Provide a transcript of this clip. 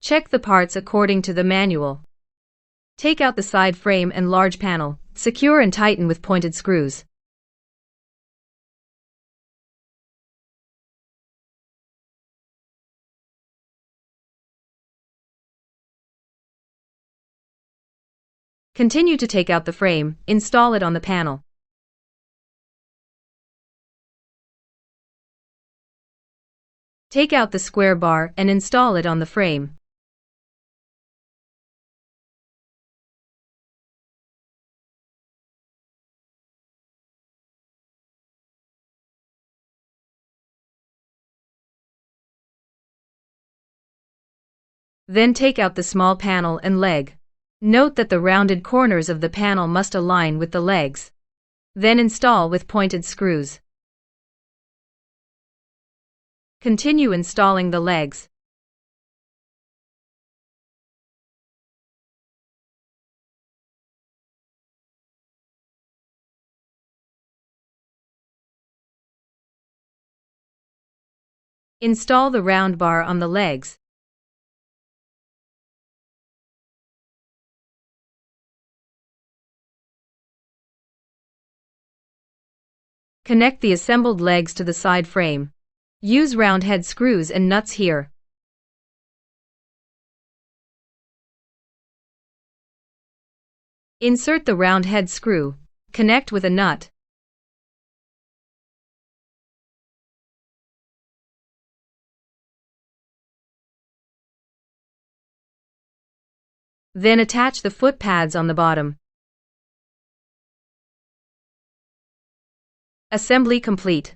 Check the parts according to the manual. Take out the side frame and large panel. Secure and tighten with pointed screws. Continue to take out the frame, install it on the panel. Take out the square bar and install it on the frame. Then take out the small panel and leg. Note that the rounded corners of the panel must align with the legs. Then install with pointed screws. Continue installing the legs. Install the round bar on the legs. Connect the assembled legs to the side frame. Use round head screws and nuts here. Insert the round head screw. Connect with a nut. Then attach the foot pads on the bottom. Assembly complete.